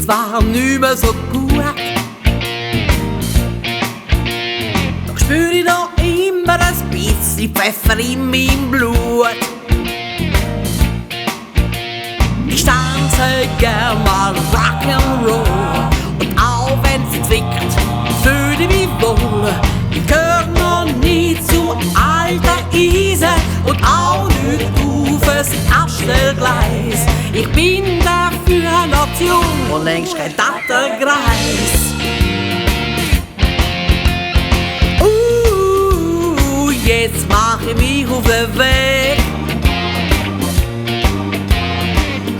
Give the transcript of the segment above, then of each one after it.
zwar nicht mehr so gut, doch spür ich noch immer ein bisschen Pfeffer in meinem Blut. Ich tanze gern mal Rock'n'Roll und auch wenn's zwickt, fühle ich mich wohl. Ich gehör noch nie zu alten Eisen und auch nicht auf das Abstellgleis. Ich bin dafür noch zu jung und längst kein Tattergreis. Jetzt mach ich mich auf den Weg.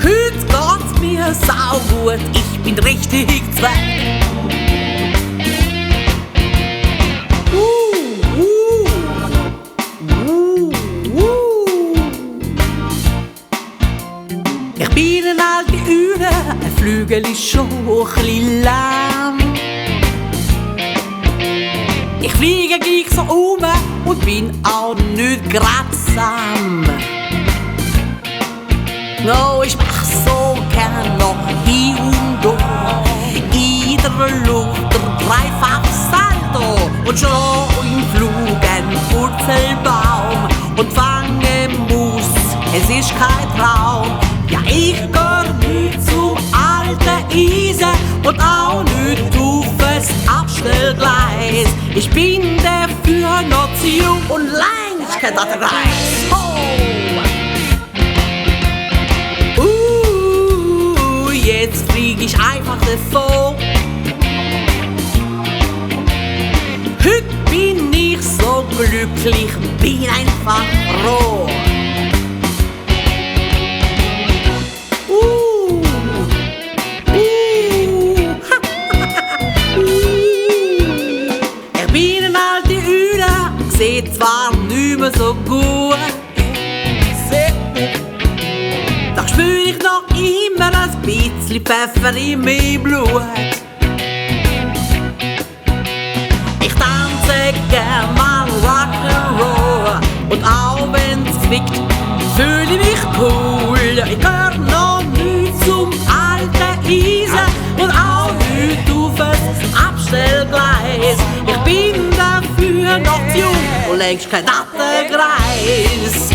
Heute geht's mir saugut, ich bin richtig zweck. Ich bin eine alte Üle, ein Flügel ist schon ein bisschen lahm. Ich fliege gleich so und bin auch nicht gratsam. No, ich mach so gern noch hier und da in der Luft der dreifache Salto und schon im Flug ein Purzelbaum und fange Mus, es ist kein Traum. Ja, ich geh nicht zum alten Eisen und auch nicht auf das Abstellgleis. Ich bin dafür noch zu jung und längst kein Tattergreis. Jetzt flieg ich einfach davon. Heute bin ich so glücklich, bin einfach froh. Ich bin eine alte Üle, sehe zwar nicht mehr so gut, doch spür ich noch immer ein bisschen Pfeffer in meinem Blut. Ich tanze gern mal Rock'n'Roll und auch wenn's zwickt, fühle ich mich cool. Ich gehör noch nicht zum alten Eisen und auch nicht auf das Abstellgleis. Ich bin dafür noch zu jung und längst kein Tattergreis.